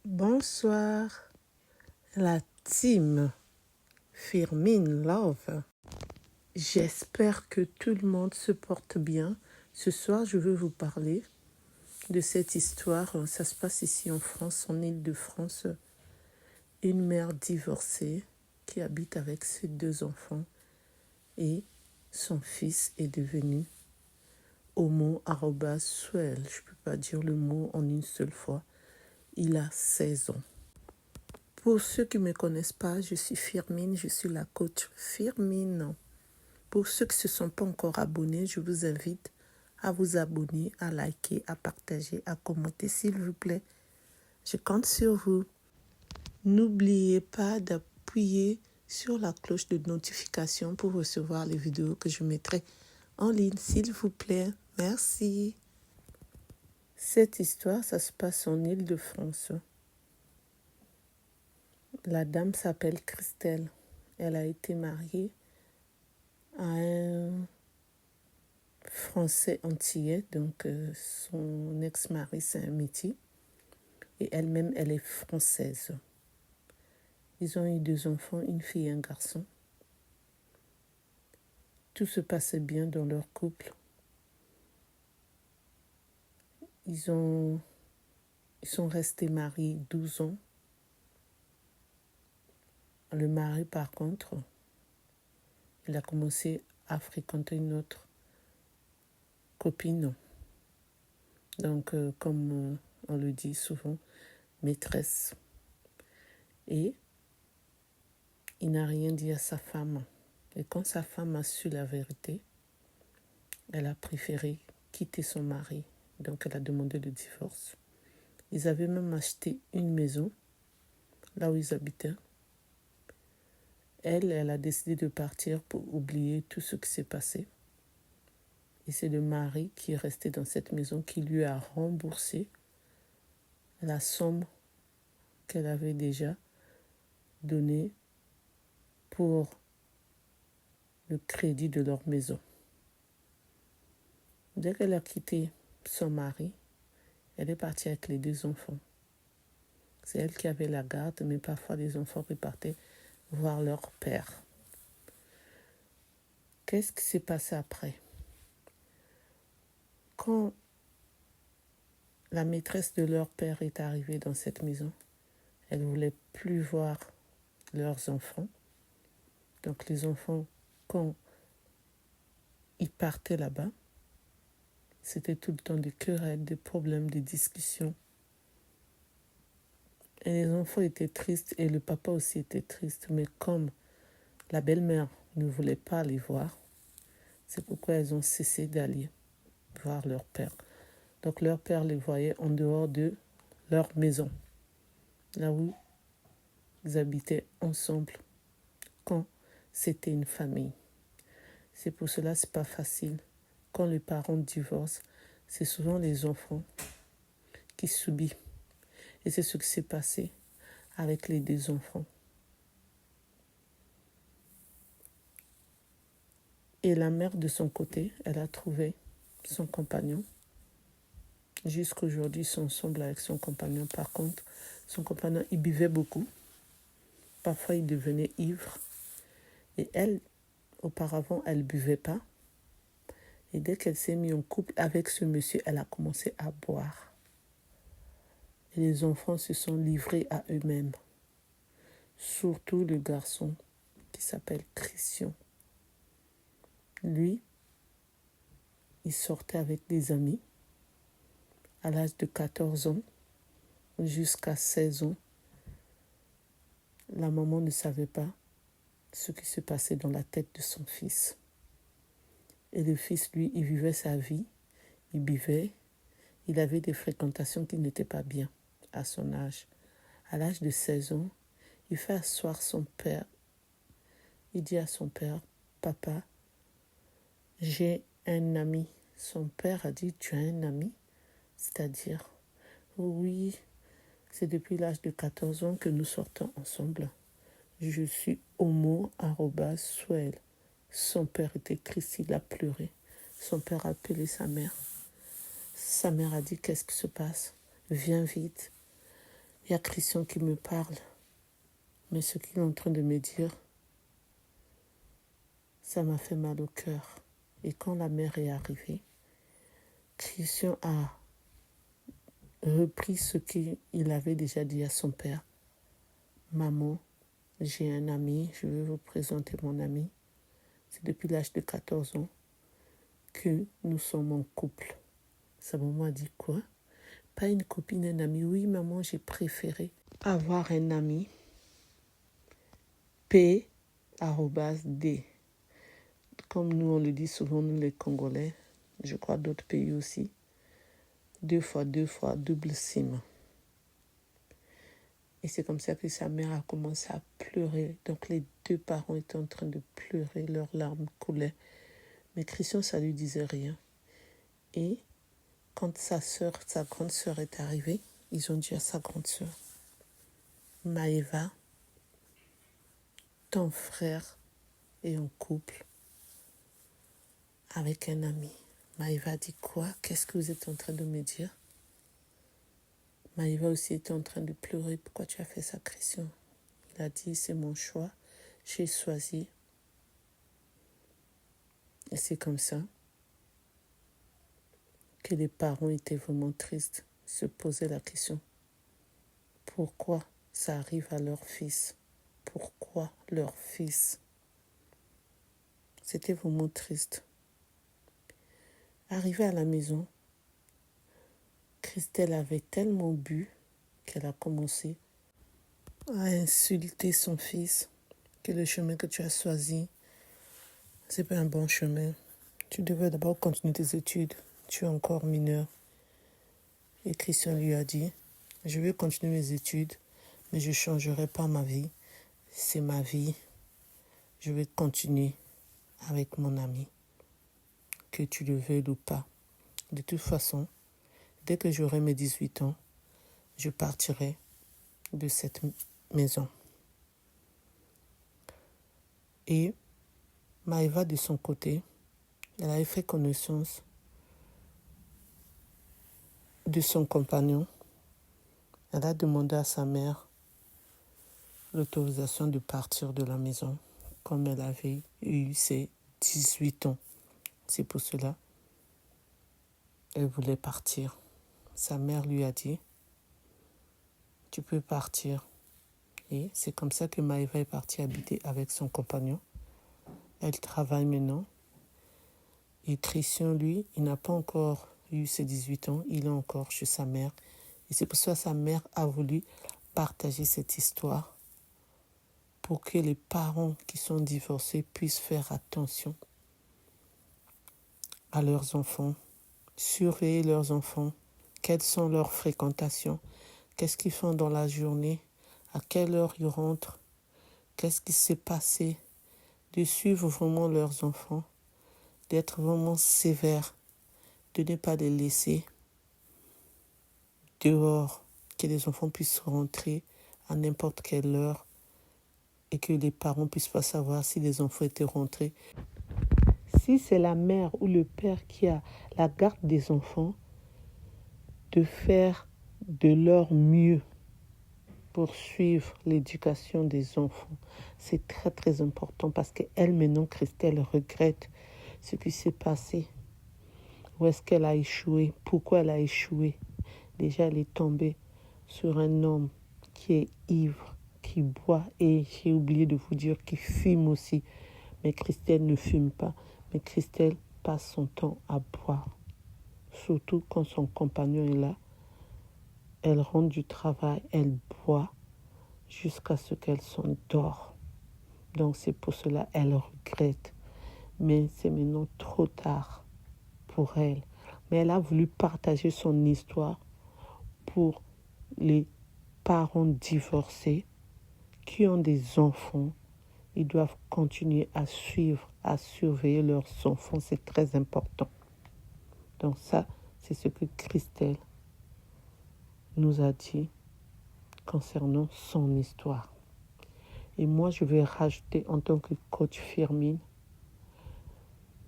Bonsoir, la team Firmin Love. J'espère que tout le monde se porte bien. Ce soir, je veux vous parler de cette histoire. Ça se passe ici en France, en Île-de-France. Une mère divorcée qui habite avec ses 2 enfants et son fils est devenu homo-suel. Je ne peux pas dire le mot en une seule fois. Il a 16 ans. Pour ceux qui ne me connaissent pas, je suis Firmin, je suis la coach Firmin. Pour ceux qui ne se sont pas encore abonnés, je vous invite à vous abonner, à liker, à partager, à commenter, s'il vous plaît. Je compte sur vous. N'oubliez pas d'appuyer sur la cloche de notification pour recevoir les vidéos que je mettrai en ligne, s'il vous plaît. Merci. Cette histoire, ça se passe en Île-de-France. La dame s'appelle Christelle. Elle a été mariée à un Français antillais, donc son ex-mari c'est un métis, et elle-même elle est française. Ils ont eu 2 enfants, une fille et un garçon. Tout se passait bien dans leur couple. Ils sont restés mariés 12 ans. Le mari, par contre, il a commencé à fréquenter une autre copine. Donc, comme on le dit souvent, maîtresse. Et il n'a rien dit à sa femme. Et quand sa femme a su la vérité, elle a préféré quitter son mari. Donc, elle a demandé le divorce. Ils avaient même acheté une maison, là où ils habitaient. Elle a décidé de partir pour oublier tout ce qui s'est passé. Et c'est le mari qui est resté dans cette maison qui lui a remboursé la somme qu'elle avait déjà donnée pour le crédit de leur maison. Dès qu'elle a quitté son mari, elle est partie avec les 2 enfants. C'est elle qui avait la garde, mais parfois les enfants repartaient voir leur père. Qu'est-ce qui s'est passé après? Quand la maîtresse de leur père est arrivée dans cette maison, elle ne voulait plus voir leurs enfants. Donc les enfants, quand ils partaient là-bas, c'était tout le temps des querelles, des problèmes, des discussions. Et les enfants étaient tristes et le papa aussi était triste. Mais comme la belle-mère ne voulait pas les voir, c'est pourquoi elles ont cessé d'aller voir leur père. Donc leur père les voyait en dehors de leur maison, là où ils habitaient ensemble quand c'était une famille. C'est pour cela que ce n'est pas facile. Quand les parents divorcent, c'est souvent les enfants qui subissent. Et c'est ce qui s'est passé avec les 2 enfants. Et la mère, de son côté, elle a trouvé son compagnon. Jusqu'à aujourd'hui, ils sont ensemble avec son compagnon. Par contre, son compagnon, il buvait beaucoup. Parfois, il devenait ivre. Et elle, auparavant, elle ne buvait pas. Et dès qu'elle s'est mise en couple avec ce monsieur, elle a commencé à boire. Et les enfants se sont livrés à eux-mêmes. Surtout le garçon qui s'appelle Christian. Lui, il sortait avec des amis à l'âge de 14 ans jusqu'à 16 ans. La maman ne savait pas ce qui se passait dans la tête de son fils. Et le fils, lui, il vivait sa vie, il buvait, il avait des fréquentations qui n'étaient pas bien à son âge. À l'âge de 16 ans, il fait asseoir son père. Il dit à son père, « Papa, j'ai un ami. » Son père a dit, « Tu as un ami ?» C'est-à-dire, « Oui, c'est depuis l'âge de 14 ans que nous sortons ensemble. Je suis homo-suel. » Son père était triste, il a pleuré. Son père a appelé sa mère. Sa mère a dit, « Qu'est-ce qui se passe? Viens vite. » Il y a Christian qui me parle, mais ce qu'il est en train de me dire, ça m'a fait mal au cœur. Et quand la mère est arrivée, Christian a repris ce qu'il avait déjà dit à son père. Maman, j'ai un ami, je vais vous présenter mon ami. C'est depuis l'âge de 14 ans que nous sommes en couple. Sa maman a dit quoi? Pas une copine, un ami. Oui, maman, j'ai préféré avoir un ami. P, @D. Comme nous, on le dit souvent, nous les Congolais, je crois d'autres pays aussi. 2 fois, double sim. Et c'est comme ça que sa mère a commencé à pleurer. Donc les deux parents étaient en train de pleurer, leurs larmes coulaient. Mais Christian, ça lui disait rien. Et quand sa grande sœur est arrivée, ils ont dit à sa grande sœur, Maëva, ton frère est en couple avec un ami. Maëva dit quoi? Qu'est-ce que vous êtes en train de me dire? Maëva aussi était en train de pleurer. Pourquoi tu as fait ça, Christian? Il a dit, c'est mon choix. J'ai choisi. Et c'est comme ça que les parents étaient vraiment tristes. Ils se posaient la question. Pourquoi ça arrive à leur fils? Pourquoi leur fils? C'était vraiment triste. Arrivée à la maison, Christelle avait tellement bu qu'elle a commencé à insulter son fils, que le chemin que tu as choisi, c'est pas un bon chemin. Tu devais d'abord continuer tes études. Tu es encore mineur. Et Christian lui a dit, je vais continuer mes études, mais je ne changerai pas ma vie. C'est ma vie. Je vais continuer avec mon ami, que tu le veuilles ou pas. De toute façon, dès que j'aurai mes 18 ans, je partirai de cette maison. Et Maëva, de son côté, elle avait fait connaissance de son compagnon. Elle a demandé à sa mère l'autorisation de partir de la maison, comme elle avait eu ses 18 ans. C'est pour cela qu'elle voulait partir. Sa mère lui a dit, tu peux partir. Et c'est comme ça que Maëva est partie habiter avec son compagnon. Elle travaille maintenant. Et Christian, lui, il n'a pas encore eu ses 18 ans. Il est encore chez sa mère. Et c'est pour ça que sa mère a voulu partager cette histoire pour que les parents qui sont divorcés puissent faire attention à leurs enfants, surveiller leurs enfants, quelles sont leurs fréquentations, qu'est-ce qu'ils font dans la journée, à quelle heure ils rentrent, qu'est-ce qui s'est passé, de suivre vraiment leurs enfants, d'être vraiment sévère, de ne pas les laisser dehors, que les enfants puissent rentrer à n'importe quelle heure et que les parents ne puissent pas savoir si les enfants étaient rentrés. Si c'est la mère ou le père qui a la garde des enfants, de faire de leur mieux pour suivre l'éducation des enfants. C'est très très important parce qu'elle maintenant, Christelle, regrette ce qui s'est passé. Où est-ce qu'elle a échoué? Pourquoi elle a échoué? Déjà, elle est tombée sur un homme qui est ivre, qui boit et j'ai oublié de vous dire qu'il fume aussi. Mais Christelle ne fume pas. Mais Christelle passe son temps à boire. Surtout quand son compagnon est là. Elle rentre du travail, elle boit jusqu'à ce qu'elle s'endort. Donc c'est pour cela qu'elle regrette. Mais c'est maintenant trop tard pour elle. Mais elle a voulu partager son histoire pour les parents divorcés qui ont des enfants. Ils doivent continuer à suivre, à surveiller leurs enfants. C'est très important. Donc ça, c'est ce que Christelle nous a dit concernant son histoire. Et moi, je vais rajouter en tant que coach Firmine,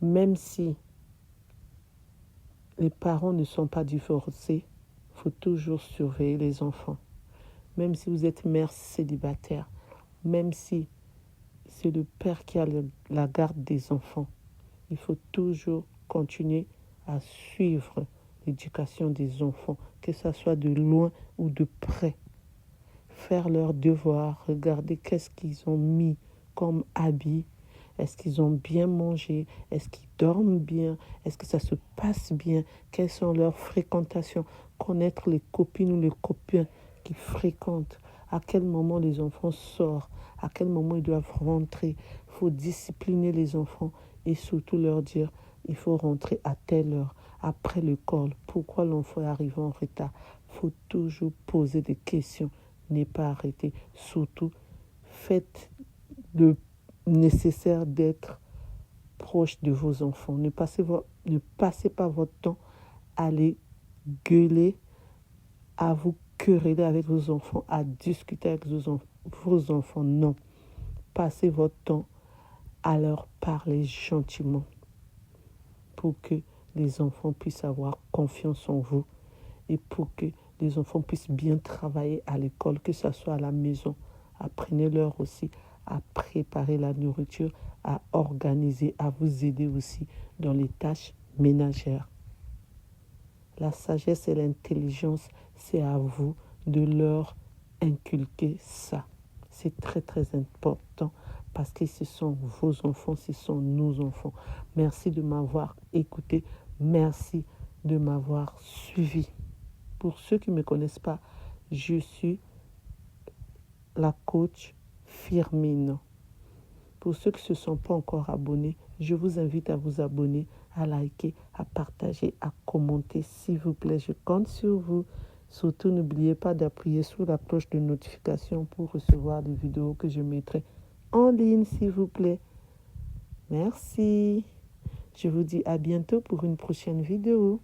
même si les parents ne sont pas divorcés, il faut toujours surveiller les enfants. même si vous êtes mère célibataire, même si c'est le père qui a la garde des enfants, il faut toujours continuer à suivre l'éducation des enfants, que ce soit de loin ou de près. Faire leurs devoirs, regarder qu'est-ce qu'ils ont mis comme habit, est-ce qu'ils ont bien mangé, est-ce qu'ils dorment bien, est-ce que ça se passe bien, quelles sont leurs fréquentations, connaître les copines ou les copains qu'ils fréquentent, à quel moment les enfants sortent, à quel moment ils doivent rentrer. Il faut discipliner les enfants et surtout leur dire il faut rentrer à telle heure, après l'école. Pourquoi l'enfant est arrivé en retard? Il faut toujours poser des questions, ne pas arrêter. Surtout, faites le nécessaire d'être proche de vos enfants. Ne passez pas votre temps à les gueuler, à vous quereller avec vos enfants, à discuter avec vos enfants. Non. Passez votre temps à leur parler gentiment pour que les enfants puissent avoir confiance en vous et pour que les enfants puissent bien travailler à l'école, que ce soit à la maison. Apprenez-leur aussi à préparer la nourriture, à organiser, à vous aider aussi dans les tâches ménagères. La sagesse et l'intelligence, c'est à vous de leur inculquer ça. C'est très très important parce que ce sont vos enfants, ce sont nos enfants. Merci de m'avoir écouté, merci de m'avoir suivi. Pour ceux qui ne me connaissent pas, je suis la coach Firmine. Pour ceux qui ne se sont pas encore abonnés, je vous invite à vous abonner, à liker, à partager, à commenter, s'il vous plaît. Je compte sur vous. Surtout, n'oubliez pas d'appuyer sur la cloche de notification pour recevoir les vidéos que je mettrai en ligne, s'il vous plaît. Merci. Je vous dis à bientôt pour une prochaine vidéo.